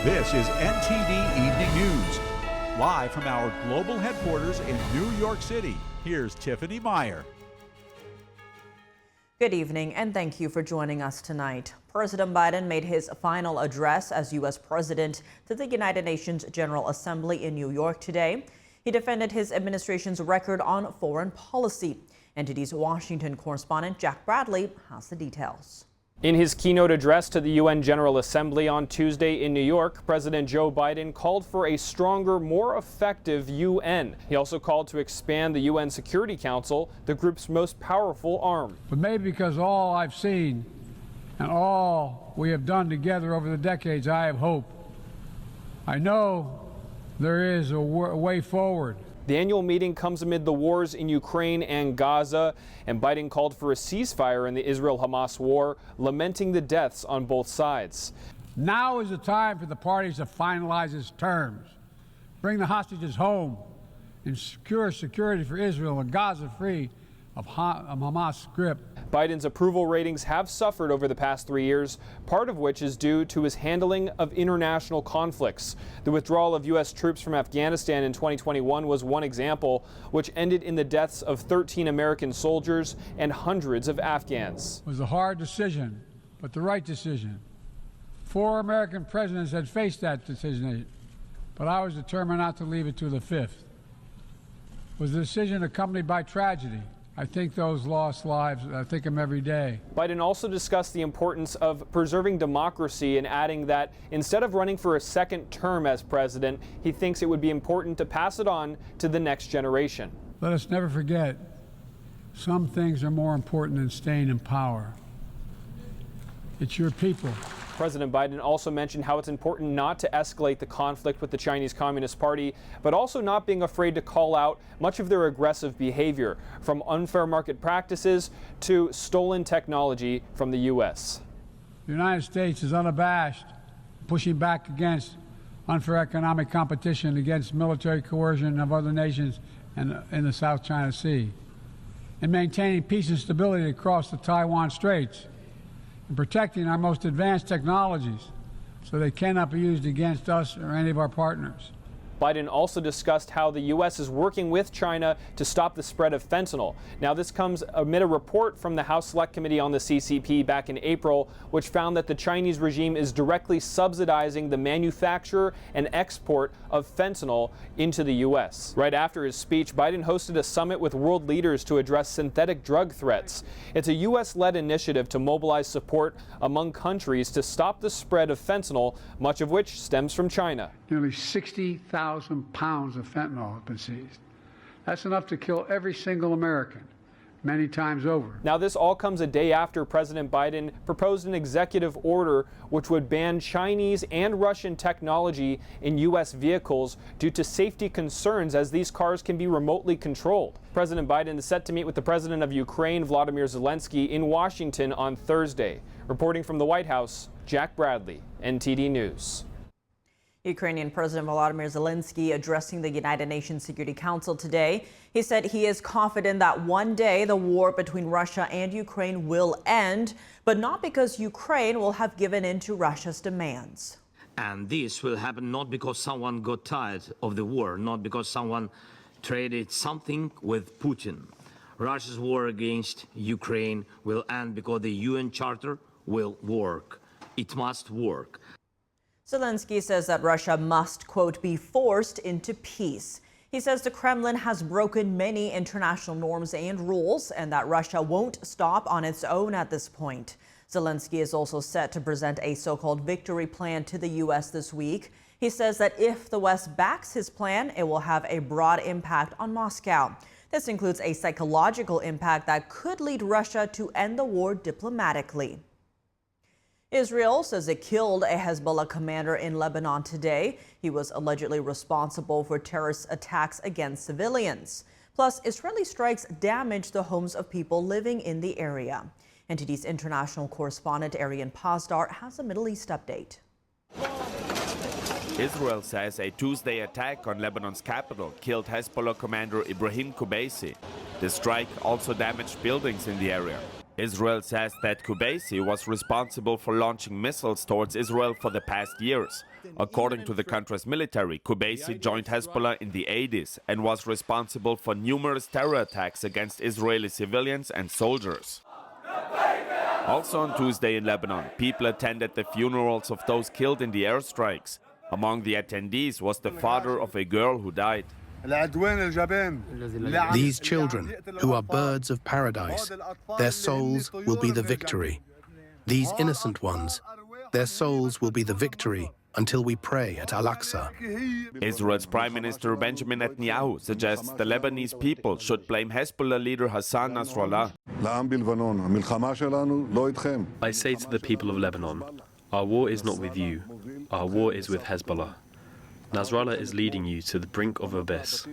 This is NTD Evening News. Live from our global headquarters in New York City, here's Tiffany Meyer. Good evening, and thank you for joining us tonight. President Biden made his final address as U.S. President to the United Nations General Assembly in New York today. He defended his administration's record on foreign policy. NTD's Washington correspondent Jack Bradley has the details. In his keynote address to the UN General Assembly on Tuesday in New York, President Joe Biden called for a stronger, more effective UN. He also called to expand the UN Security Council, the group's most powerful arm. But maybe because all I've seen and all we have done together over the decades, I have hope. I know there is a way forward. The annual meeting comes amid the wars in Ukraine and Gaza, and Biden called for a ceasefire in the Israel-Hamas war, lamenting the deaths on both sides. Now is the time for the parties to finalize its terms, bring the hostages home, and secure security for Israel and Gaza free of Hamas grip. Biden's approval ratings have suffered over the past 3 years, part of which is due to his handling of international conflicts. The withdrawal of U.S. troops from Afghanistan in 2021 was one example, which ended in the deaths of 13 American soldiers and hundreds of Afghans. It was a hard decision, but the right decision. 4 American presidents had faced that decision, but I was determined not to leave it to the 5th. It was a decision accompanied by tragedy. I think those lost lives, I think them every day. Biden also discussed the importance of preserving democracy and adding that instead of running for a second term as president, he thinks it would be important to pass it on to the next generation. Let us never forget, some things are more important than staying in power. It's your people. President Biden also mentioned how it's important not to escalate the conflict with the Chinese Communist Party, but also not being afraid to call out much of their aggressive behavior, from unfair market practices to stolen technology from the U.S. The United States is unabashed, pushing back against unfair economic competition, against military coercion of other nations in the South China Sea, and maintaining peace and stability across the Taiwan Straits, and protecting our most advanced technologies so they cannot be used against us or any of our partners. Biden also discussed how the U.S. is working with China to stop the spread of fentanyl. Now, this comes amid a report from the House Select Committee on the CCP back in April, which found that the Chinese regime is directly subsidizing the manufacture and export of fentanyl into the U.S. Right after his speech, Biden hosted a summit with world leaders to address synthetic drug threats. It's a U.S.-led initiative to mobilize support among countries to stop the spread of fentanyl, much of which stems from China. Nearly 60,000 pounds of fentanyl have been seized. That's enough to kill every single American, many times over. Now, this all comes a day after President Biden proposed an executive order which would ban Chinese and Russian technology in U.S. vehicles due to safety concerns, as these cars can be remotely controlled. President Biden is set to meet with the president of Ukraine, Volodymyr Zelenskyy, in Washington on Thursday. Reporting from the White House, Jack Bradley, NTD News. Ukrainian President Volodymyr Zelenskyy addressing the United Nations Security Council today. He said he is confident that one day the war between Russia and Ukraine will end, but not because Ukraine will have given in to Russia's demands. And this will happen not because someone got tired of the war, not because someone traded something with Putin. Russia's war against Ukraine will end because the UN Charter will work. It must work. Zelenskyy says that Russia must, quote, be forced into peace. He says the Kremlin has broken many international norms and rules and that Russia won't stop on its own at this point. Zelenskyy is also set to present a so-called victory plan to the U.S. this week. He says that if the West backs his plan, it will have a broad impact on Moscow. This includes a psychological impact that could lead Russia to end the war diplomatically. Israel says it killed a Hezbollah commander in Lebanon today. He was allegedly responsible for terrorist attacks against civilians. Plus, Israeli strikes damaged the homes of people living in the area. NTD's international correspondent Arian Pazdar has a Middle East update. Israel says a Tuesday attack on Lebanon's capital killed Hezbollah commander Ibrahim Kubaisi. The strike also damaged buildings in the area. Israel says that Qubaisi was responsible for launching missiles towards Israel for the past years. According to the country's military, Qubaisi joined Hezbollah in the 80s and was responsible for numerous terror attacks against Israeli civilians and soldiers. Also on Tuesday in Lebanon, people attended the funerals of those killed in the airstrikes. Among the attendees was the father of a girl who died. These children, who are birds of paradise, their souls will be the victory. These innocent ones, their souls will be the victory until we pray at Al-Aqsa. Israel's Prime Minister Benjamin Netanyahu suggests the Lebanese people should blame Hezbollah leader Hassan Nasrallah. I say to the people of Lebanon, our war is not with you, our war is with Hezbollah. Nasrallah is leading you to the brink of abyss.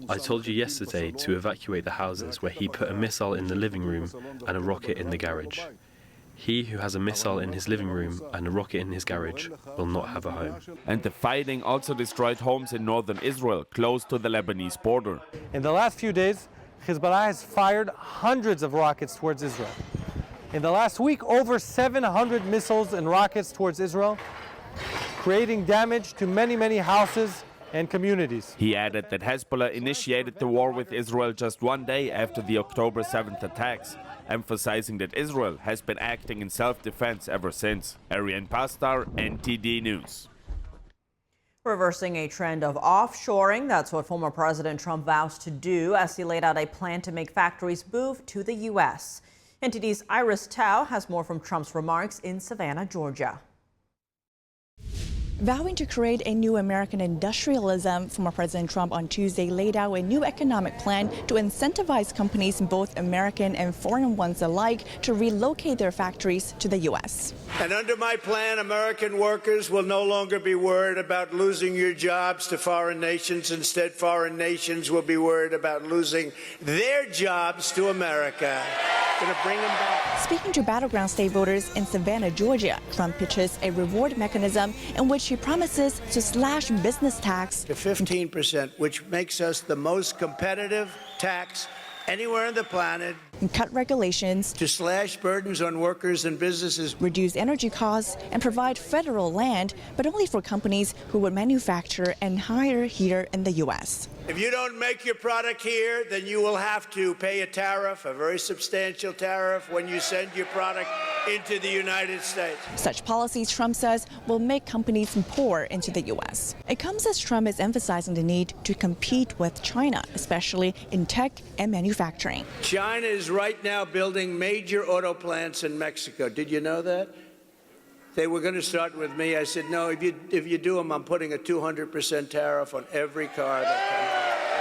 I told you yesterday to evacuate the houses where he put a missile in the living room and a rocket in the garage. He who has a missile in his living room and a rocket in his garage will not have a home. And the fighting also destroyed homes in northern Israel, close to the Lebanese border. In the last few days, Hezbollah has fired hundreds of rockets towards Israel. In the last week, over 700 missiles and rockets towards Israel, creating damage to many, many houses and communities. He added that Hezbollah initiated the war with Israel just one day after the October 7th attacks, emphasizing that Israel has been acting in self-defense ever since. Ariane Pastar, NTD News. Reversing a trend of offshoring, that's what former President Trump vows to do as he laid out a plan to make factories move to the U.S. NTD's Iris Tao has more from Trump's remarks in Savannah, Georgia. Vowing to create a new American industrialism, former President Trump on Tuesday laid out a new economic plan to incentivize companies, both American and foreign ones alike, to relocate their factories to the U.S. And under my plan, American workers will no longer be worried about losing your jobs to foreign nations. Instead, foreign nations will be worried about losing their jobs to America. Going to bring them back. Speaking to battleground state voters in Savannah, Georgia, Trump pitches a reward mechanism in which he promises to slash business tax to 15%, which makes us the most competitive tax anywhere on the planet. And cut regulations to slash burdens on workers and businesses, reduce energy costs, and provide federal land, but only for companies who would manufacture and hire here in the U.S. If you don't make your product here, then you will have to pay a tariff, a very substantial tariff, when you send your product into the United States. Such policies, Trump says, will make companies pour into the U.S. It comes as Trump is emphasizing the need to compete with China, especially in tech and manufacturing. China is right now building major auto plants in Mexico. Did you know that? They were going to start with me. I said, no, if you do them, I'm putting a 200% tariff on every car that comes.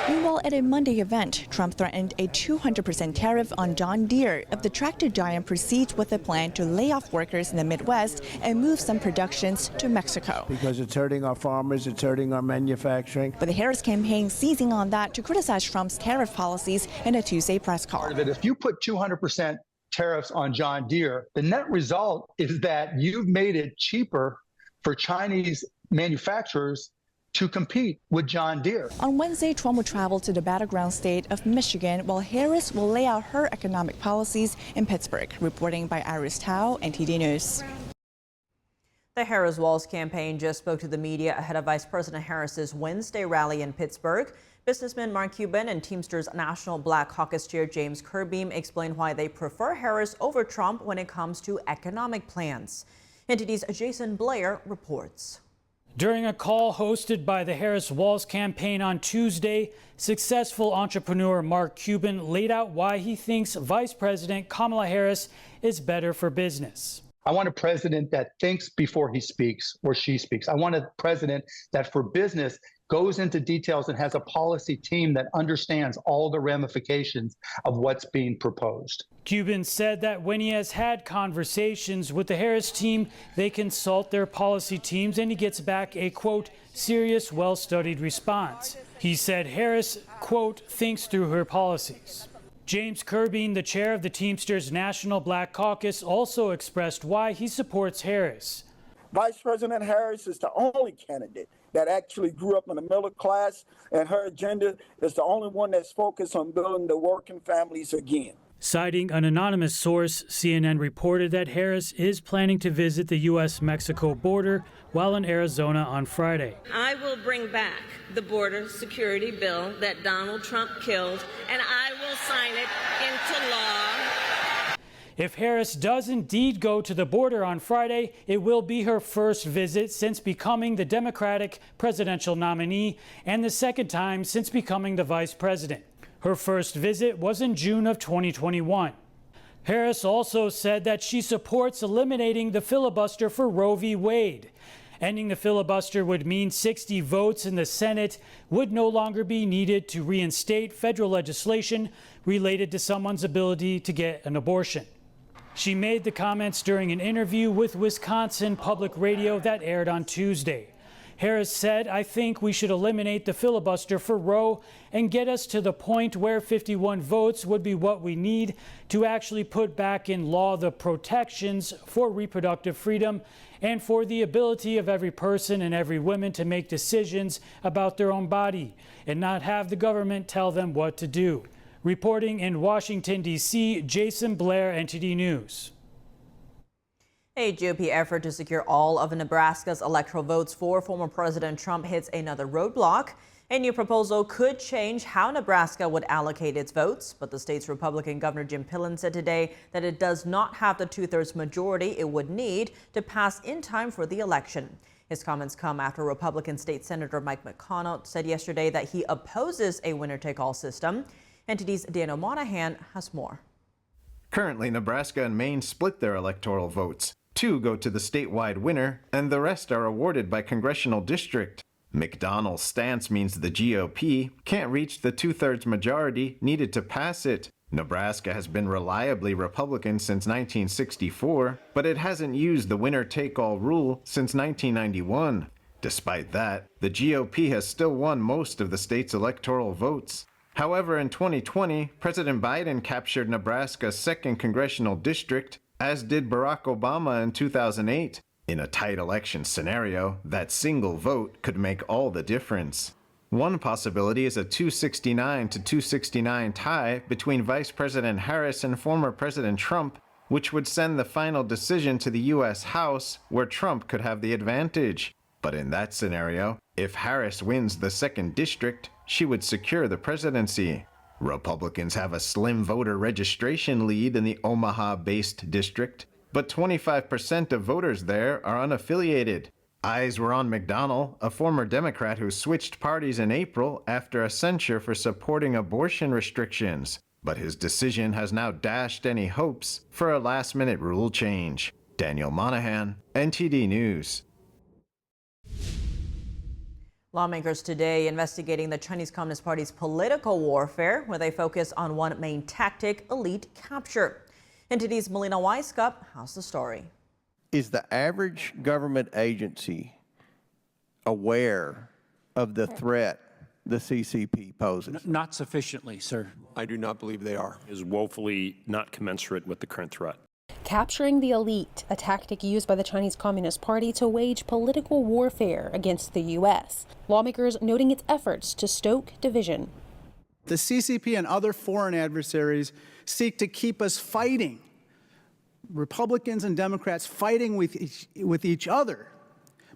Meanwhile, at a Monday event, Trump threatened a 200% tariff on John Deere if the tractor giant proceeds with a plan to lay off workers in the Midwest and move some productions to Mexico. Because it's hurting our farmers, it's hurting our manufacturing. But the Harris campaign seizing on that to criticize Trump's tariff policies in a Tuesday press call. If you put 200% tariffs on John Deere, the net result is that you've made it cheaper for Chinese manufacturers to compete with John Deere. On Wednesday, Trump will travel to the battleground state of Michigan, while Harris will lay out her economic policies in Pittsburgh. Reporting by Iris Tao, NTD News. The Harris-Walz campaign just spoke to the media ahead of Vice President Harris's Wednesday rally in Pittsburgh. Businessman Mark Cuban and Teamsters National Black Caucus Chair James Kirby explain why they prefer Harris over Trump when it comes to economic plans. NTD's Jason Blair reports. During a call hosted by the Harris-Walz campaign on Tuesday, successful entrepreneur Mark Cuban laid out why he thinks Vice President Kamala Harris is better for business. I want a president that thinks before he speaks or she speaks. I want a president that for business goes into details and has a policy team that understands all the ramifications of what's being proposed. Cuban said that when he has had conversations with the Harris team, they consult their policy teams and he gets back a, quote, serious, well-studied response. He said Harris, quote, thinks through her policies. James Kirby, the chair of the Teamsters National Black Caucus, also expressed why he supports Harris. Vice President Harris is the only candidate that actually grew up in the middle class, and her agenda is the only one that's focused on building the working families again. Citing an anonymous source, CNN reported that Harris is planning to visit the U.S.-Mexico border while in Arizona on Friday. I will bring back the border security bill that Donald Trump killed, and I will sign it into law. If Harris does indeed go to the border on Friday, it will be her first visit since becoming the Democratic presidential nominee and the second time since becoming the vice president. Her first visit was in June of 2021. Harris also said that she supports eliminating the filibuster for Roe v. Wade. Ending the filibuster would mean 60 votes in the Senate would no longer be needed to reinstate federal legislation related to someone's ability to get an abortion. She made the comments during an interview with Wisconsin Public Radio that aired on Tuesday. Harris said, "I think we should eliminate the filibuster for Roe and get us to the point where 51 votes would be what we need to actually put back in law the protections for reproductive freedom and for the ability of every person and every woman to make decisions about their own body and not have the government tell them what to do." Reporting in Washington, D.C., Jason Blair, NTD News. A GOP effort to secure all of Nebraska's electoral votes for former President Trump hits another roadblock. A new proposal could change how Nebraska would allocate its votes, but the state's Republican Governor Jim Pennant said today that it does not have the two-thirds majority it would need to pass in time for the election. His comments come after Republican State Senator Mike McConnell said yesterday that he opposes a winner-take-all system. NTD's Daniel Monahan has more. Currently, Nebraska and Maine split their electoral votes. 2 go to the statewide winner, and the rest are awarded by congressional district. McDonnell's stance means the GOP can't reach the two-thirds majority needed to pass it. Nebraska has been reliably Republican since 1964, but it hasn't used the winner-take-all rule since 1991. Despite that, the GOP has still won most of the state's electoral votes. However, in 2020, President Biden captured Nebraska's 2nd congressional district, as did Barack Obama in 2008. In a tight election scenario, that single vote could make all the difference. One possibility is a 269 to 269 tie between Vice President Harris and former President Trump, which would send the final decision to the U.S. House, where Trump could have the advantage. But in that scenario, if Harris wins the 2nd district, she would secure the presidency. Republicans have a slim voter registration lead in the Omaha-based district, but 25% of voters there are unaffiliated. Eyes were on McDonnell, a former Democrat who switched parties in April after a censure for supporting abortion restrictions. But his decision has now dashed any hopes for a last-minute rule change. Daniel Monahan, NTD News. Lawmakers today investigating the Chinese Communist Party's political warfare, where they focus on one main tactic: elite capture. NTD's Melina Weiskup has the story. Is the average government agency aware of the threat the CCP poses? Not sufficiently, sir. I do not believe they are. Is woefully not commensurate with the current threat. Capturing the elite, a tactic used by the Chinese Communist Party to wage political warfare against the U.S. Lawmakers noting its efforts to stoke division. The CCP and other foreign adversaries seek to keep us fighting, Republicans and Democrats fighting with each other,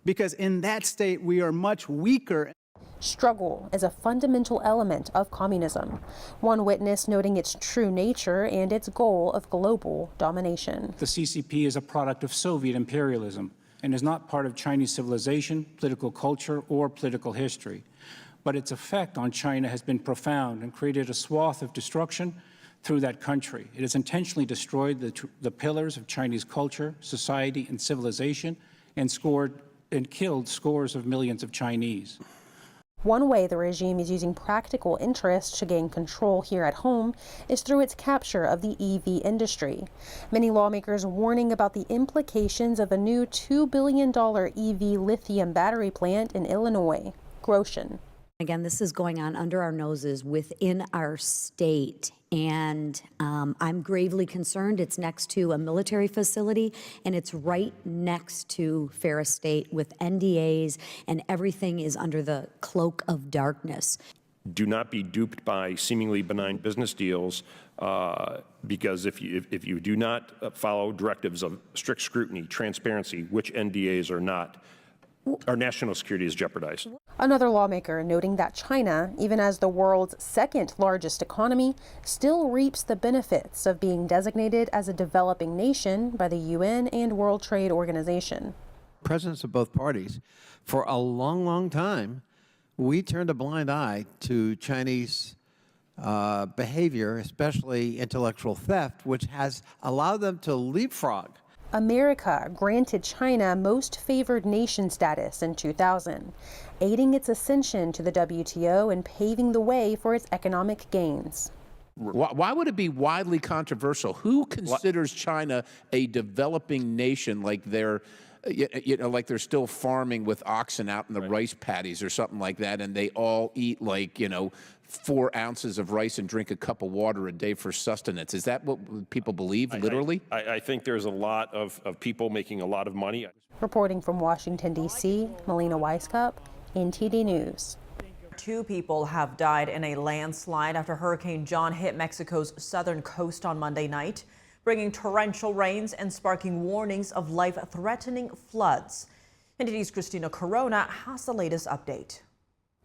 because in that state we are much weaker. Struggle is a fundamental element of communism. One witness noting its true nature and its goal of global domination. The CCP is a product of Soviet imperialism and is not part of Chinese civilization, political culture, or political history. But its effect on China has been profound and created a swath of destruction through that country. It has intentionally destroyed the pillars of Chinese culture, society, and civilization, and killed scores of millions of Chinese. One way the regime is using practical interests to gain control here at home is through its capture of the EV industry. Many lawmakers warning about the implications of a new $2 billion EV lithium battery plant in Illinois. Groshen. Again, this is going on under our noses within our state, and I'm gravely concerned. It's next to a military facility, and it's right next to Ferris State with NDAs, and everything is under the cloak of darkness. do not be duped by seemingly benign business deals, because if you do not follow directives of strict scrutiny, transparency, which NDAs are not, our national security is jeopardized. Another lawmaker noting that China, even as the world's second largest economy, still reaps the benefits of being designated as a developing nation by the UN and World Trade Organization. Presidents of both parties, for a long, long time, we turned a blind eye to Chinese behavior, especially intellectual theft, which has allowed them to leapfrog. America granted China most favored nation status in 2000, aiding its ascension to the WTO and paving the way for its economic gains. Why would it be widely controversial? Who considers China a developing nation, like they're like they're still farming with oxen out in the rice paddies or something like that, and they all eat 4 ounces of rice and drink a cup of water a day for sustenance? Is that what people believe, literally? I think there's a lot of people making a lot of money. Reporting from Washington, D.C., Melina Weisskopf, NTD News. 2 people have died in a landslide after Hurricane John hit Mexico's southern coast on Monday night, bringing torrential rains and sparking warnings of life-threatening floods. NTD's Christina Corona has the latest update.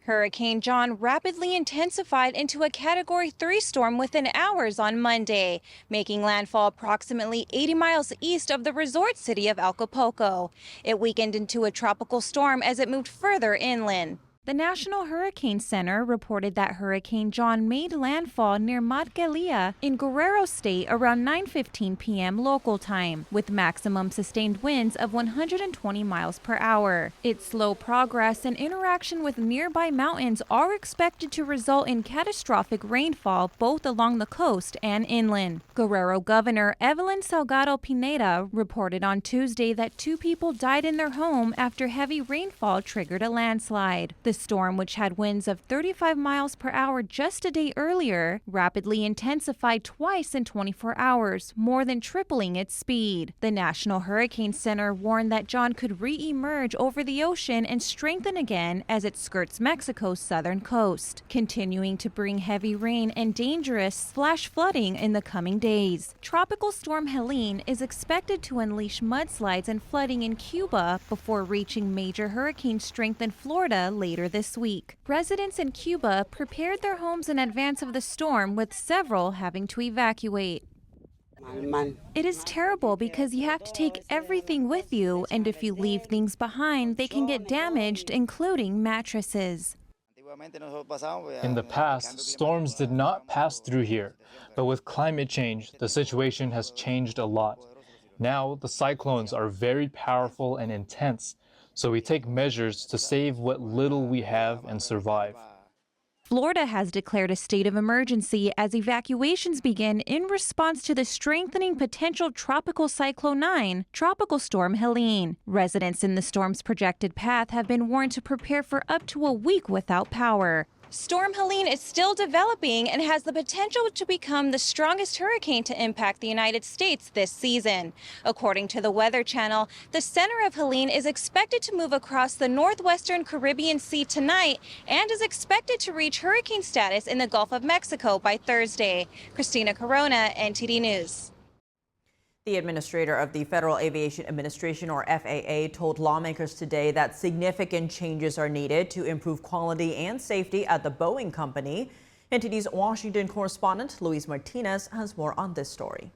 Hurricane John rapidly intensified into a Category 3 storm within hours on Monday, making landfall approximately 80 miles east of the resort city of Acapulco. It weakened into a tropical storm as it moved further inland. The National Hurricane Center reported that Hurricane John made landfall near Morelia in Guerrero State around 9:15 p.m. local time, with maximum sustained winds of 120 miles per hour. Its slow progress and interaction with nearby mountains are expected to result in catastrophic rainfall both along the coast and inland. Guerrero Governor Evelyn Salgado Pineda reported on Tuesday that 2 people died in their home after heavy rainfall triggered a landslide. The storm, which had winds of 35 miles per hour just a day earlier, rapidly intensified twice in 24 hours, more than tripling its speed. The National Hurricane Center warned that John could re-emerge over the ocean and strengthen again as it skirts Mexico's southern coast, continuing to bring heavy rain and dangerous flash flooding in the coming days. Tropical Storm Helene is expected to unleash mudslides and flooding in Cuba before reaching major hurricane strength in Florida later this week. Residents in Cuba prepared their homes in advance of the storm, with several having to evacuate. It is terrible because you have to take everything with you, and if you leave things behind, they can get damaged, including mattresses. In the past, storms did not pass through here, but with climate change, the situation has changed a lot. Now, the cyclones are very powerful and intense, so we take measures to save what little we have and survive. Florida has declared a state of emergency as evacuations begin in response to the strengthening potential Tropical Cyclone 9, Tropical Storm Helene. Residents in the storm's projected path have been warned to prepare for up to a week without power. Storm Helene is still developing and has the potential to become the strongest hurricane to impact the United States this season. According to the Weather Channel, the center of Helene is expected to move across the northwestern Caribbean Sea tonight and is expected to reach hurricane status in the Gulf of Mexico by Thursday. Christina Corona, NTD News. The administrator of the Federal Aviation Administration, or FAA, told lawmakers today that significant changes are needed to improve quality and safety at the Boeing company. NTD's Washington correspondent Luis Martinez has more on this story.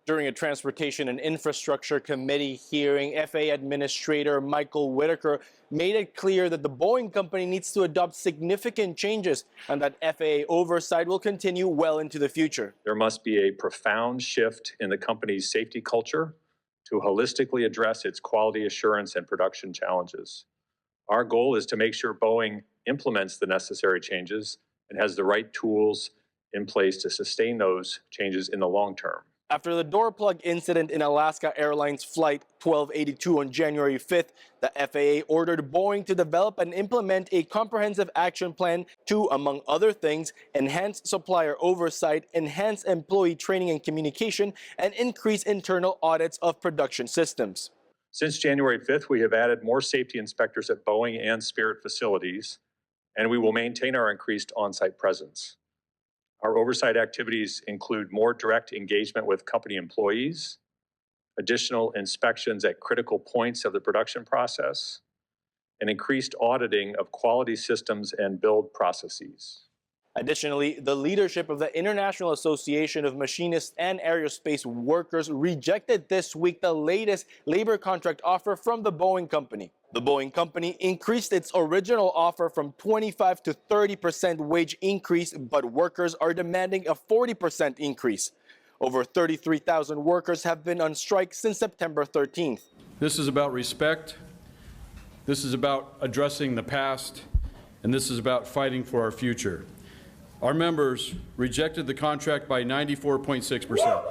During a Transportation and Infrastructure Committee hearing, FAA Administrator Michael Whitaker made it clear that the Boeing company needs to adopt significant changes and that FAA oversight will continue well into the future. There must be a profound shift in the company's safety culture to holistically address its quality assurance and production challenges. Our goal is to make sure Boeing implements the necessary changes and has the right tools in place to sustain those changes in the long term. After the door plug incident in Alaska Airlines Flight 1282 on January 5th, the FAA ordered Boeing to develop and implement a comprehensive action plan to, among other things, enhance supplier oversight, enhance employee training and communication, and increase internal audits of production systems. Since January 5th, we have added more safety inspectors at Boeing and Spirit facilities, and we will maintain our increased on-site presence. Our oversight activities include more direct engagement with company employees, additional inspections at critical points of the production process, and increased auditing of quality systems and build processes. Additionally, the leadership of the International Association of Machinists and Aerospace Workers rejected this week the latest labor contract offer from the Boeing company. The Boeing company increased its original offer from 25 to 30% wage increase, but workers are demanding a 40% increase. Over 33,000 workers have been on strike since September 13th. This is about respect. This is about addressing the past, and this is about fighting for our future. Our members rejected the contract by 94.6%.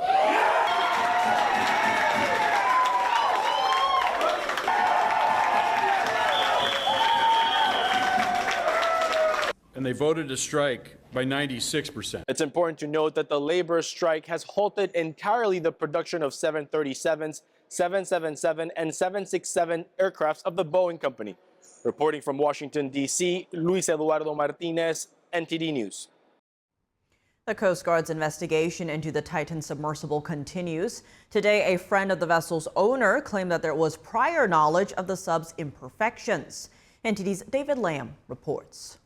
And they voted to strike by 96%. It's important to note that the labor strike has halted entirely the production of 737s, 777, and 767 aircrafts of the Boeing company. Reporting from Washington, D.C., Luis Eduardo Martinez, NTD News. The Coast Guard's investigation into the Titan submersible continues. Today, a friend of the vessel's owner claimed that there was prior knowledge of the sub's imperfections. NTD's David Lamb reports.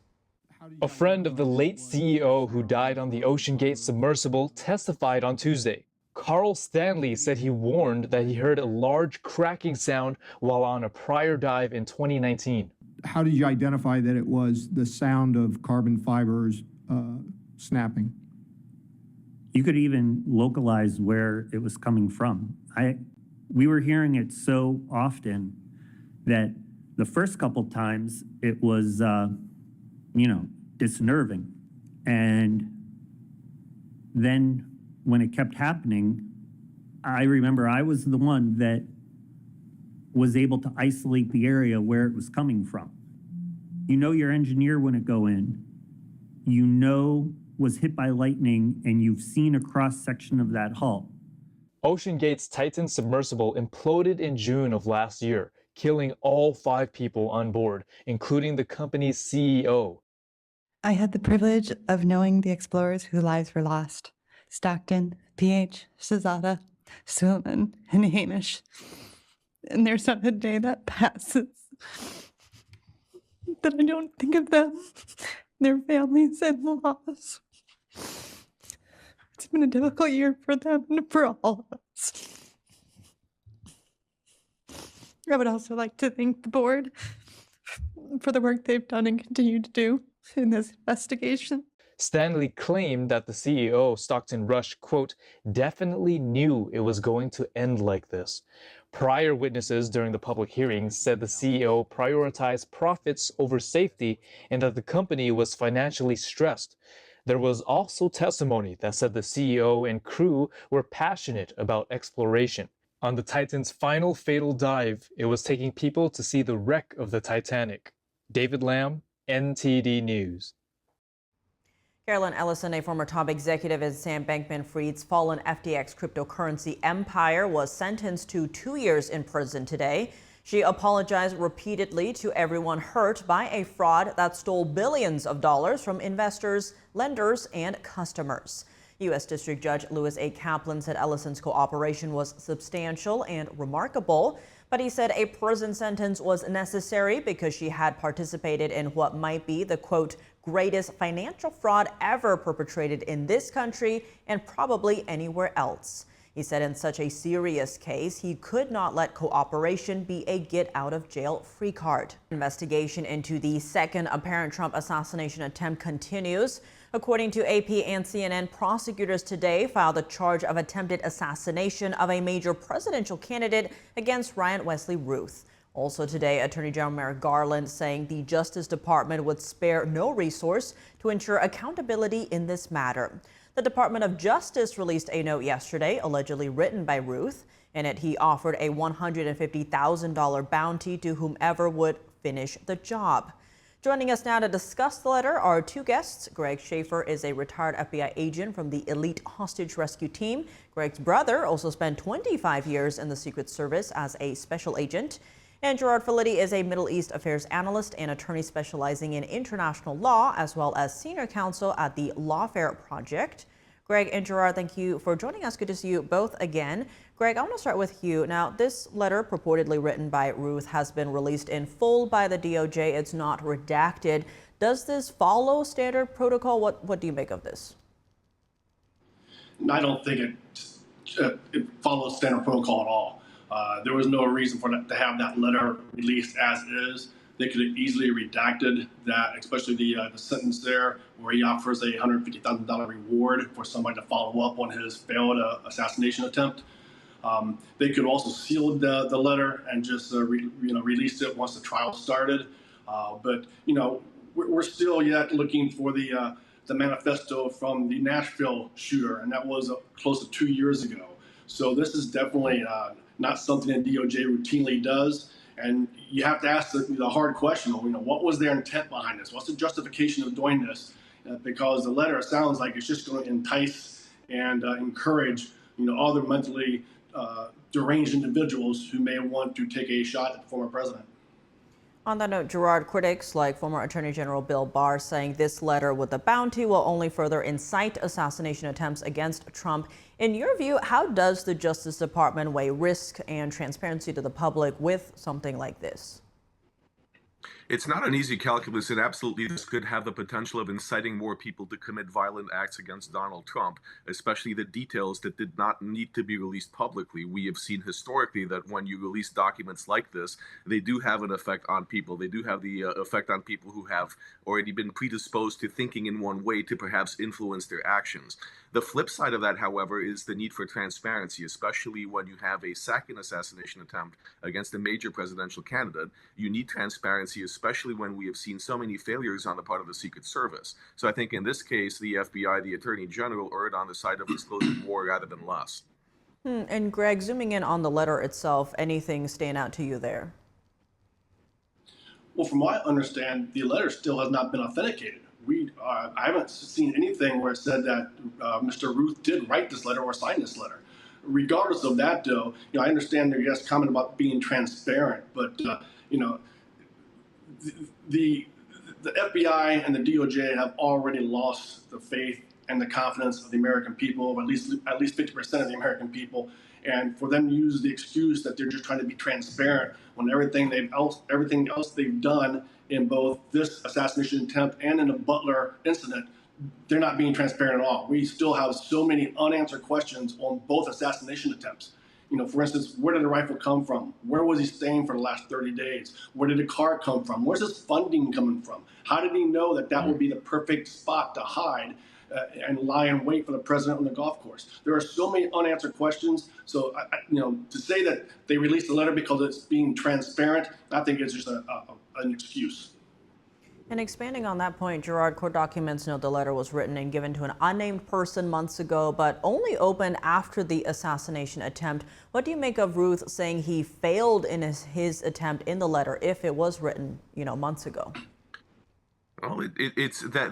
A friend of the late CEO who died on the OceanGate submersible testified on Tuesday. Carl Stanley said he warned that he heard a large cracking sound while on a prior dive in 2019. How did you identify that it was the sound of carbon fibers snapping? You could even localize where it was coming from. We were hearing it so often that the first couple times it was, disnerving. And then when it kept happening, I remember I was the one that was able to isolate the area where it was coming from. You know your engineer wouldn't go in. You know was hit by lightning, and you've seen a cross-section of that hull. OceanGate's Titan submersible imploded in June of last year, killing all 5 people on board, including the company's CEO. I had the privilege of knowing the explorers whose lives were lost. Stockton, PH, Shazada, Suleiman, and Hamish. And there's not a day that passes that I don't think of them, their families, and loss. It's been a difficult year for them and for all of us. I would also like to thank the board for the work they've done and continue to do in this investigation. Stanley claimed that the CEO, Stockton Rush, quote, definitely knew it was going to end like this. Prior witnesses during the public hearings said the CEO prioritized profits over safety and that the company was financially stressed. There was also testimony that said the CEO and crew were passionate about exploration. On the Titan's final fatal dive, it was taking people to see the wreck of the Titanic. David Lamb, NTD News. Carolyn Ellison, a former top executive at Sam Bankman-Fried's fallen FTX cryptocurrency empire, was sentenced to 2 years in prison today. She apologized repeatedly to everyone hurt by a fraud that stole billions of dollars from investors, lenders, and customers. U.S. District Judge Louis A. Kaplan said Ellison's cooperation was substantial and remarkable, but he said a prison sentence was necessary because she had participated in what might be the, quote, greatest financial fraud ever perpetrated in this country and probably anywhere else. He said in such a serious case, he could not let cooperation be a get-out-of-jail-free card. Investigation into the second apparent Trump assassination attempt continues. According to AP and CNN, prosecutors today filed a charge of attempted assassination of a major presidential candidate against Ryan Wesley Ruth. Also today, Attorney General Merrick Garland saying the Justice Department would spare no resource to ensure accountability in this matter. The Department of Justice released a note yesterday, allegedly written by Ruth. In it, he offered a $150,000 bounty to whomever would finish the job. Joining us now to discuss the letter are 2 guests. Greg Schaefer is a retired FBI agent from the elite hostage rescue team. Greg's brother also spent 25 years in the Secret Service as a special agent. And Gerard Filitti is a Middle East affairs analyst and attorney specializing in international law, as well as senior counsel at the Lawfare Project. Greg and Gerard, thank you for joining us. Good to see you both again. Greg, I want to start with you. Now, this letter purportedly written by Ruth has been released in full by the DOJ. It's not redacted. Does this follow standard protocol? What do you make of this? I don't think it follows standard protocol at all. There was no reason for to have that letter released as is. They could have easily redacted that, especially the sentence there where he offers a $150,000 reward for somebody to follow up on his failed assassination attempt. They could also seal the letter and just release it once the trial started. But we're still yet looking for the manifesto from the Nashville shooter, and that was close to 2 years ago. So this is definitely not something that DOJ routinely does. And you have to ask the hard question, what was their intent behind this? What's the justification of doing this? Because the letter sounds like it's just going to entice and encourage, other mentally deranged individuals who may want to take a shot at the former president. On that note, Gerard, critics like former Attorney General Bill Barr saying this letter with the bounty will only further incite assassination attempts against Trump. In your view, how does the Justice Department weigh risk and transparency to the public with something like this? It's not an easy calculus, and absolutely this could have the potential of inciting more people to commit violent acts against Donald Trump, especially the details that did not need to be released publicly. We have seen historically that when you release documents like this, they do have an effect on people. They do have the effect on people who have already been predisposed to thinking in one way to perhaps influence their actions. The flip side of that, however, is the need for transparency, especially when you have a second assassination attempt against a major presidential candidate. You need transparency, especially when we have seen so many failures on the part of the Secret Service. So I think in this case, the FBI, the Attorney General, erred on the side of disclosing more rather than less. And Greg, zooming in on the letter itself, anything stand out to you there? Well, from what I understand, the letter still has not been authenticated. I haven't seen anything where it said that Mr. Ruth did write this letter or sign this letter. Regardless of that, though, I understand your guest comment about being transparent, but the FBI and the DOJ have already lost the faith and the confidence of the American people, at least 50% of the American people. And for them to use the excuse that they're just trying to be transparent when everything else they've done in both this assassination attempt and in the Butler incident, they're not being transparent at all. We still have so many unanswered questions on both assassination attempts. For instance, where did the rifle come from? Where was he staying for the last 30 days? Where did the car come from? Where's his funding coming from? How did he know that would be the perfect spot to hide and lie in wait for the president on the golf course? There are so many unanswered questions. So, to say that they released the letter because it's being transparent, I think it's just an excuse. And expanding on that point, Gerard, court documents note the letter was written and given to an unnamed person months ago, but only opened after the assassination attempt. What do you make of Ruth saying he failed in his attempt in the letter if it was written, months ago? Well,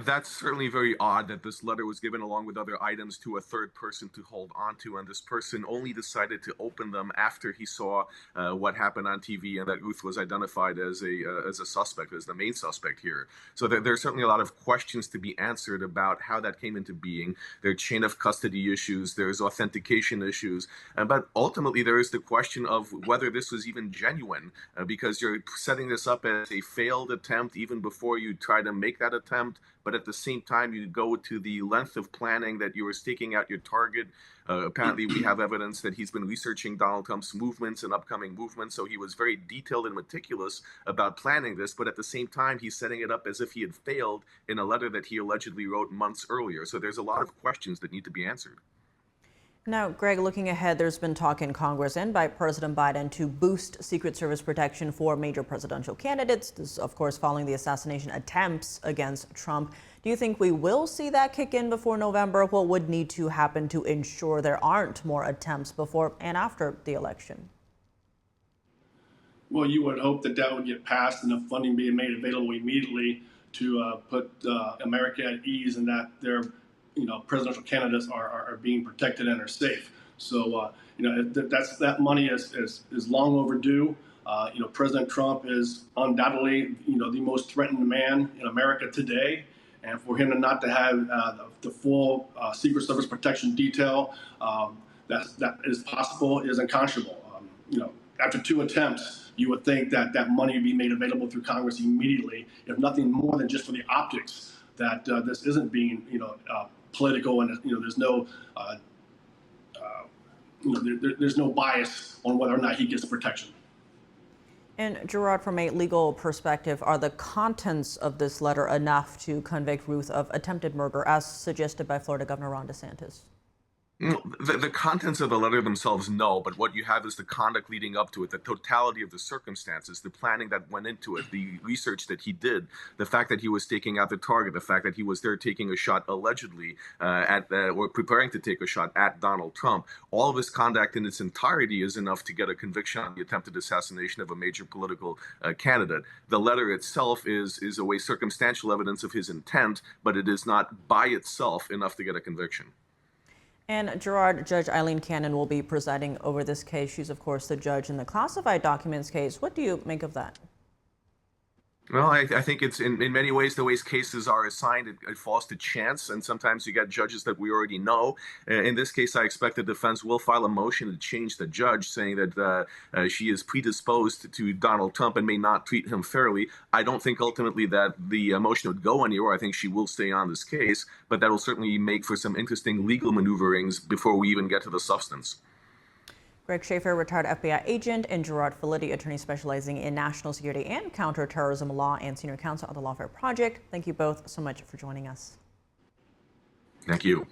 that's certainly very odd that this letter was given along with other items to a third person to hold onto, and this person only decided to open them after he saw what happened on TV and that Ruth was identified as a suspect, as the main suspect here. So there's certainly a lot of questions to be answered about how that came into being. There are chain of custody issues, there's authentication issues, but ultimately there is the question of whether this was even genuine, because you're setting this up as a failed attempt even before you try to make that attempt, but at the same time you go to the length of planning that you were staking out your target. Apparently we have evidence that he's been researching Donald Trump's movements and upcoming movements, so he was very detailed and meticulous about planning this, but at the same time he's setting it up as if he had failed in a letter that he allegedly wrote months earlier. So there's a lot of questions that need to be answered. Now, Greg, looking ahead, there's been talk in Congress and by President Biden to boost Secret Service protection for major presidential candidates. This is, of course, following the assassination attempts against Trump. Do you think we will see that kick in before November? What would need to happen to ensure there aren't more attempts before and after the election? Well, you would hope that would get passed and the funding being made available immediately to put America at ease and that their presidential candidates are being protected and are safe. So, that money is long overdue. President Trump is undoubtedly, the most threatened man in America today. And for him to not to have the full Secret Service protection detail that is possible is unconscionable. After 2 attempts, you would think that that money would be made available through Congress immediately, if nothing more than just for the optics that this isn't being, political, and there's no, there's no bias on whether or not he gets the protection. And Gerard, from a legal perspective, are the contents of this letter enough to convict Ruth of attempted murder, as suggested by Florida Governor Ron DeSantis? The contents of the letter themselves, no, but what you have is the conduct leading up to it, the totality of the circumstances, the planning that went into it, the research that he did, the fact that he was staking out the target, the fact that he was there taking a shot allegedly or preparing to take a shot at Donald Trump. All of his conduct in its entirety is enough to get a conviction on the attempted assassination of a major political candidate. The letter itself is a way circumstantial evidence of his intent, but it is not by itself enough to get a conviction. And Gerard, Judge Eileen Cannon will be presiding over this case. She's, of course, the judge in the classified documents case. What do you make of that? Well, I think it's in many ways the ways cases are assigned, it falls to chance, and sometimes you get judges that we already know. In this case, I expect the defense will file a motion to change the judge, saying that she is predisposed to Donald Trump and may not treat him fairly. I don't think ultimately that the motion would go anywhere. I think she will stay on this case, but that will certainly make for some interesting legal maneuverings before we even get to the substance. Greg Schaefer, retired FBI agent, and Gerard Filitti, attorney specializing in national security and counterterrorism law and senior counsel at the Lawfare Project. Thank you both so much for joining us. Thank you.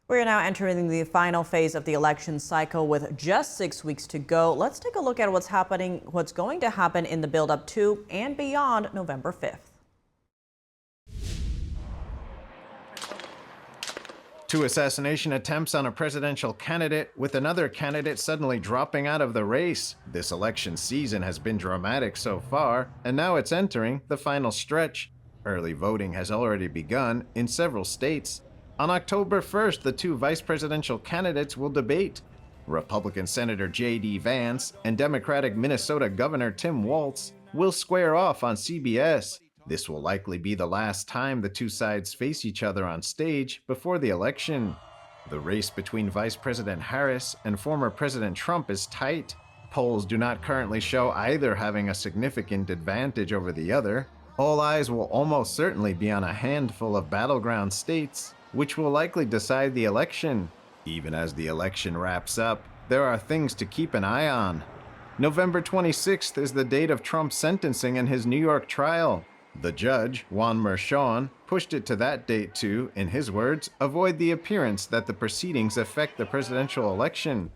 We're now entering the final phase of the election cycle with just 6 weeks to go. Let's take a look at what's going to happen in the build-up to and beyond November 5th. 2 assassination attempts on a presidential candidate, with another candidate suddenly dropping out of the race. This election season has been dramatic so far, and now it's entering the final stretch. Early voting has already begun in several states. On October 1st, the 2 vice presidential candidates will debate. Republican Senator J.D. Vance and Democratic Minnesota Governor Tim Walz will square off on CBS. This will likely be the last time the 2 sides face each other on stage before the election. The race between Vice President Harris and former President Trump is tight. Polls do not currently show either having a significant advantage over the other. All eyes will almost certainly be on a handful of battleground states, which will likely decide the election. Even as the election wraps up, there are things to keep an eye on. November 26th is the date of Trump's sentencing in his New York trial. The judge, Juan Merchan, pushed it to that date to, in his words, avoid the appearance that the proceedings affect the presidential election.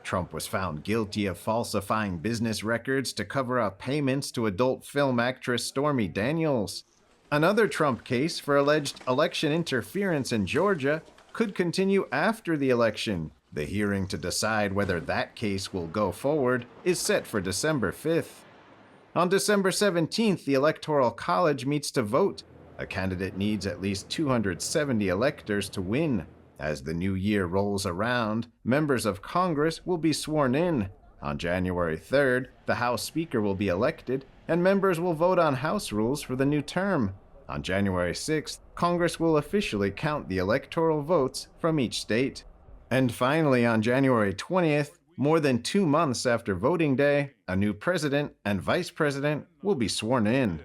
Trump was found guilty of falsifying business records to cover up payments to adult film actress Stormy Daniels. Another Trump case for alleged election interference in Georgia could continue after the election. The hearing to decide whether that case will go forward is set for December 5th. On December 17th, the Electoral College meets to vote. A candidate needs at least 270 electors to win. As the new year rolls around, members of Congress will be sworn in. On January 3rd, the House Speaker will be elected, and members will vote on House rules for the new term. On January 6th, Congress will officially count the electoral votes from each state. And finally, on January 20th, more than 2 months after voting day, a new president and vice president will be sworn in.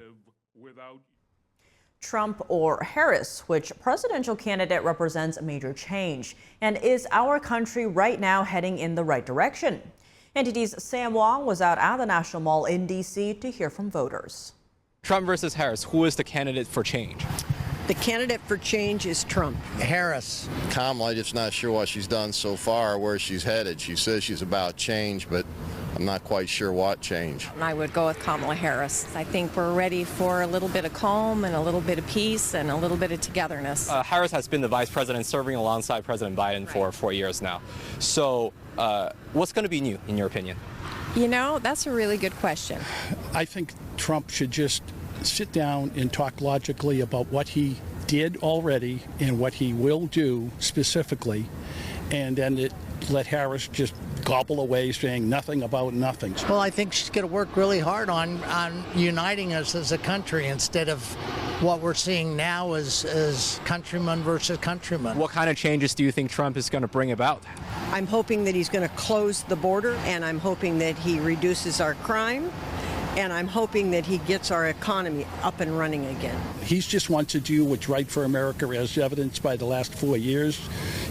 Trump or Harris, which presidential candidate represents a major change? And is our country right now heading in the right direction? NTD's Sam Wong was out at the National Mall in D.C. to hear from voters. Trump versus Harris, who is the candidate for change? The candidate for change is Trump. Harris. Kamala, just not sure what she's done so far, where she's headed. She says she's about change, but I'm not quite sure what change. I would go with Kamala Harris. I think we're ready for a little bit of calm and a little bit of peace and a little bit of togetherness. Harris has been the vice president serving alongside President Biden for 4 years now. So what's going to be new, in your opinion? You know, that's a really good question. I think Trump should just sit down and talk logically about what he did already and what he will do specifically, and then let Harris just gobble away saying nothing about nothing. Well, I think she's going to work really hard on uniting us as a country instead of what we're seeing now as countrymen versus countrymen. What kind of changes do you think Trump is going to bring about? I'm hoping that he's going to close the border, and I'm hoping that he reduces our crime, and I'm hoping that he gets our economy up and running again. He just wants to do what's right for America, as evidenced by the last 4 years.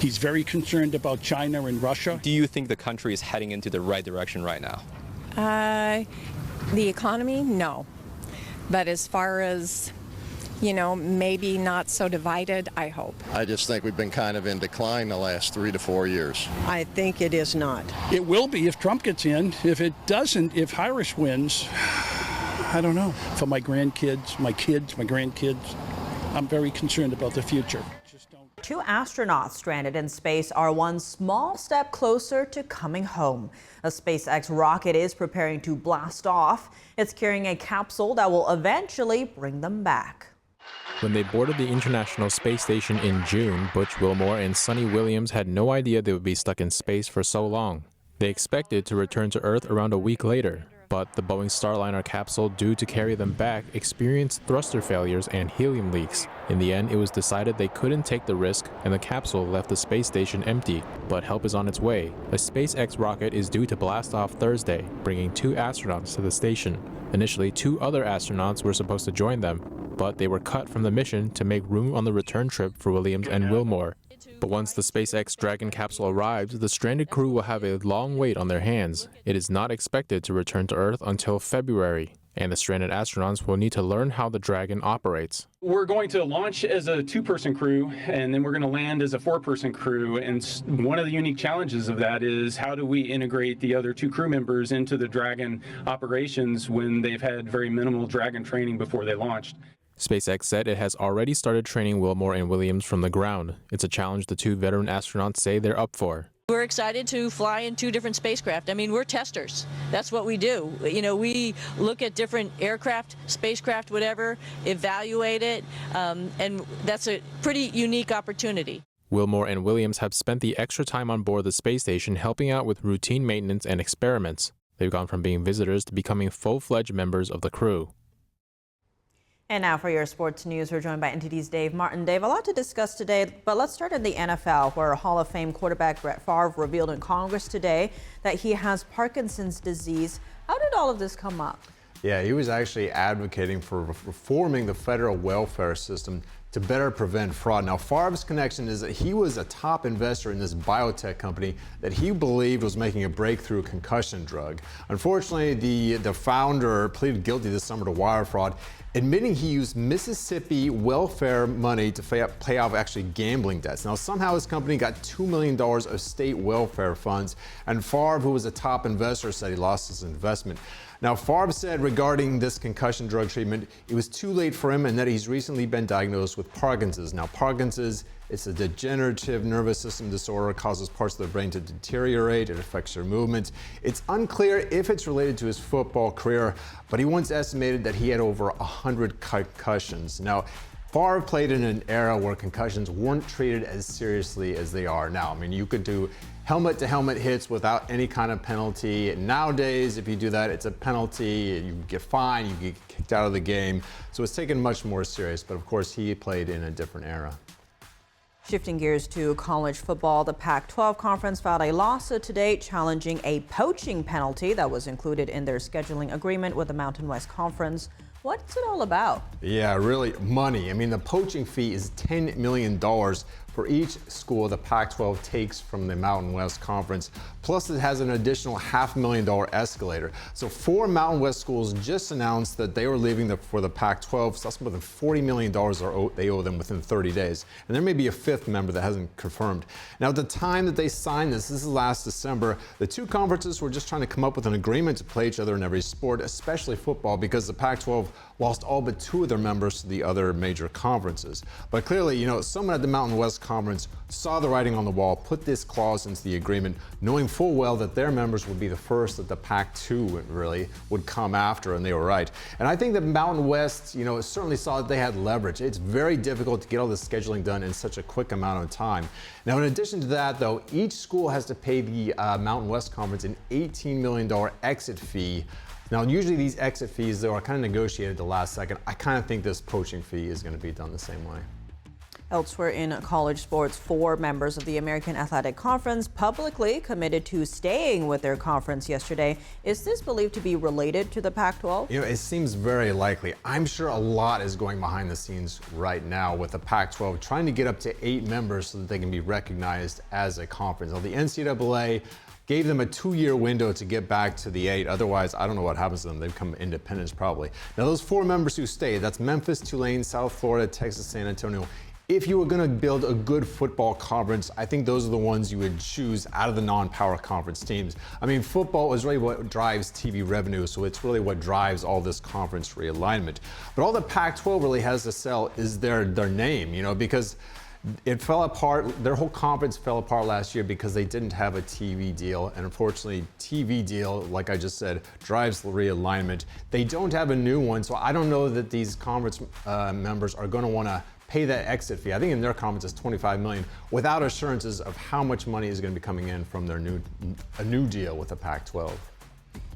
He's very concerned about China and Russia. Do you think the country is heading into the right direction right now? The economy, no. But as far as, maybe not so divided, I hope. I just think we've been kind of in decline the last 3 to 4 years. I think it is not. It will be if Trump gets in. If it doesn't, if Harris wins, I don't know. For my grandkids, my grandkids, I'm very concerned about the future. 2 astronauts stranded in space are one small step closer to coming home. A SpaceX rocket is preparing to blast off. It's carrying a capsule that will eventually bring them back. When they boarded the International Space Station in June, Butch Wilmore and Sonny Williams had no idea they would be stuck in space for so long. They expected to return to Earth around a week later, but the Boeing Starliner capsule due to carry them back experienced thruster failures and helium leaks. In the end, it was decided they couldn't take the risk, and the capsule left the space station empty. But help is on its way. A SpaceX rocket is due to blast off Thursday, bringing 2 astronauts to the station. Initially, 2 other astronauts were supposed to join them, but they were cut from the mission to make room on the return trip for Williams and Wilmore. But once the SpaceX Dragon capsule arrives, the stranded crew will have a long wait on their hands. It is not expected to return to Earth until February, and the stranded astronauts will need to learn how the Dragon operates. We're going to launch as a 2-person crew, and then we're going to land as a 4-person crew. And one of the unique challenges of that is how do we integrate the other 2 crew members into the Dragon operations when they've had very minimal Dragon training before they launched. SpaceX said it has already started training Wilmore and Williams from the ground. It's a challenge the 2 veteran astronauts say they're up for. We're excited to fly in 2 different spacecraft. I mean, we're testers. That's what we do. We look at different aircraft, spacecraft, whatever, evaluate it, and that's a pretty unique opportunity. Wilmore and Williams have spent the extra time on board the space station helping out with routine maintenance and experiments. They've gone from being visitors to becoming full-fledged members of the crew. And now for your sports news, we're joined by NTD's Dave Martin. Dave, a lot to discuss today, but let's start in the NFL, where Hall of Fame quarterback Brett Favre revealed in Congress today that he has Parkinson's disease. How did all of this come up? Yeah, he was actually advocating for reforming the federal welfare system to better prevent fraud. Now, Favre's connection is that he was a top investor in this biotech company that he believed was making a breakthrough concussion drug. Unfortunately, the founder pleaded guilty this summer to wire fraud, admitting he used Mississippi welfare money to pay off actually gambling debts. Now, somehow his company got $2 million of state welfare funds, and Favre, who was a top investor, said he lost his investment. Now, Favre said regarding this concussion drug treatment, it was too late for him and that he's recently been diagnosed with Parkinson's. Now, Parkinson's, it's a degenerative nervous system disorder, causes parts of the brain to deteriorate, it affects your movements. It's unclear if it's related to his football career, but he once estimated that he had over 100 concussions. Now, Favre played in an era where concussions weren't treated as seriously as they are now. I mean, you could do helmet-to-helmet hits without any kind of penalty. Nowadays, if you do that, it's a penalty. You get fined, you get kicked out of the game. So it's taken much more serious. But of course, he played in a different era. Shifting gears to college football, the Pac-12 Conference filed a lawsuit today challenging a poaching penalty that was included in their scheduling agreement with the Mountain West Conference. What's it all about? Yeah, really, money. I mean, the poaching fee is $10 million for each school the Pac-12 takes from the Mountain West Conference. Plus, it has an additional $500,000 escalator. So 4 Mountain West schools just announced that they were leaving for the Pac-12. So that's more than $40 million they owe them within 30 days. And there may be a 5th member that hasn't confirmed. Now, at the time that they signed this is last December, the 2 conferences were just trying to come up with an agreement to play each other in every sport, especially football, because the Pac-12 lost all but 2 of their members to the other major conferences. But clearly, someone at the Mountain West Conference saw the writing on the wall, put this clause into the agreement, knowing full well that their members would be the first that the Pac-2 really would come after, and they were right. And I think that Mountain West, certainly saw that they had leverage. It's very difficult to get all this scheduling done in such a quick amount of time. Now, in addition to that, though, each school has to pay the Mountain West Conference an $18 million exit fee. Now, usually these exit fees, though, are kind of negotiated at the last second. I kind of think this poaching fee is going to be done the same way. Elsewhere in college sports, 4 members of the American Athletic Conference publicly committed to staying with their conference yesterday. Is this believed to be related to the Pac-12? It seems very likely. I'm sure a lot is going behind the scenes right now with the Pac-12 trying to get up to 8 members so that they can be recognized as a conference. Now, the NCAA gave them a 2-year window to get back to the 8. Otherwise, I don't know what happens to them. They'd become independents probably. Now, those 4 members who stayed, that's Memphis, Tulane, South Florida, Texas, San Antonio. If you were going to build a good football conference, I think those are the ones you would choose out of the non-power conference teams. I mean, football is really what drives TV revenue, so it's really what drives all this conference realignment. But all the Pac-12 really has to sell is their name, because it fell apart. Their whole conference fell apart last year because they didn't have a TV deal. And unfortunately, TV deal, like I just said, drives the realignment. They don't have a new one, so I don't know that these conference members are going to want to pay that exit fee. I think in their conference it's $25 million without assurances of how much money is going to be coming in from their new deal with the Pac-12.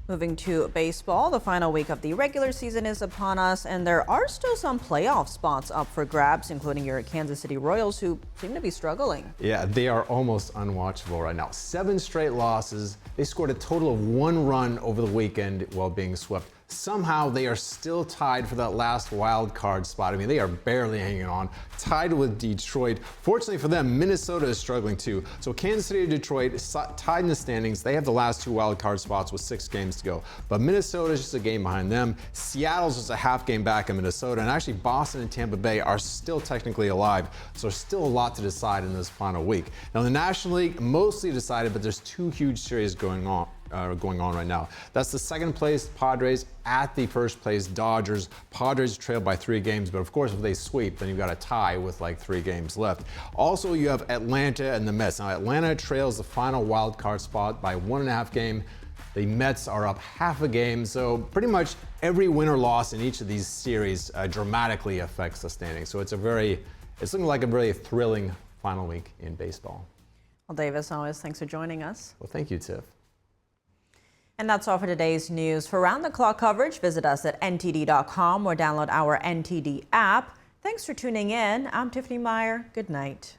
Moving to baseball, the final week of the regular season is upon us, and there are still some playoff spots up for grabs, including your Kansas City Royals, who seem to be struggling. Yeah, they are almost unwatchable right now. 7 straight losses. They scored a total of 1 run over the weekend while being swept. Somehow they are still tied for that last wild card spot. I mean, they are barely hanging on, tied with Detroit. Fortunately for them, Minnesota is struggling too. So Kansas City and Detroit tied in the standings. They have the last 2 wild card spots with 6 games to go. But Minnesota is just a game behind them. Seattle's just a half game back in Minnesota. And actually Boston and Tampa Bay are still technically alive. So there's still a lot to decide in this final week. Now the National League mostly decided, but there's 2 huge series going on right now. That's the second place Padres at the first place Dodgers. Padres trail by 3 games, but of course if they sweep, then you've got a tie with like 3 games left. Also, you have Atlanta and the Mets. Now Atlanta trails the final wild card spot by 1.5 games. The Mets are up half a game, so pretty much every win or loss in each of these series dramatically affects the standings. So it's looking like a very thrilling final week in baseball. Well, Davis, always thanks for joining us. Well, thank you, Tiff. And that's all for today's news. For round-the-clock coverage, visit us at ntd.com or download our NTD app. Thanks for tuning in. I'm Tiffany Meyer. Good night.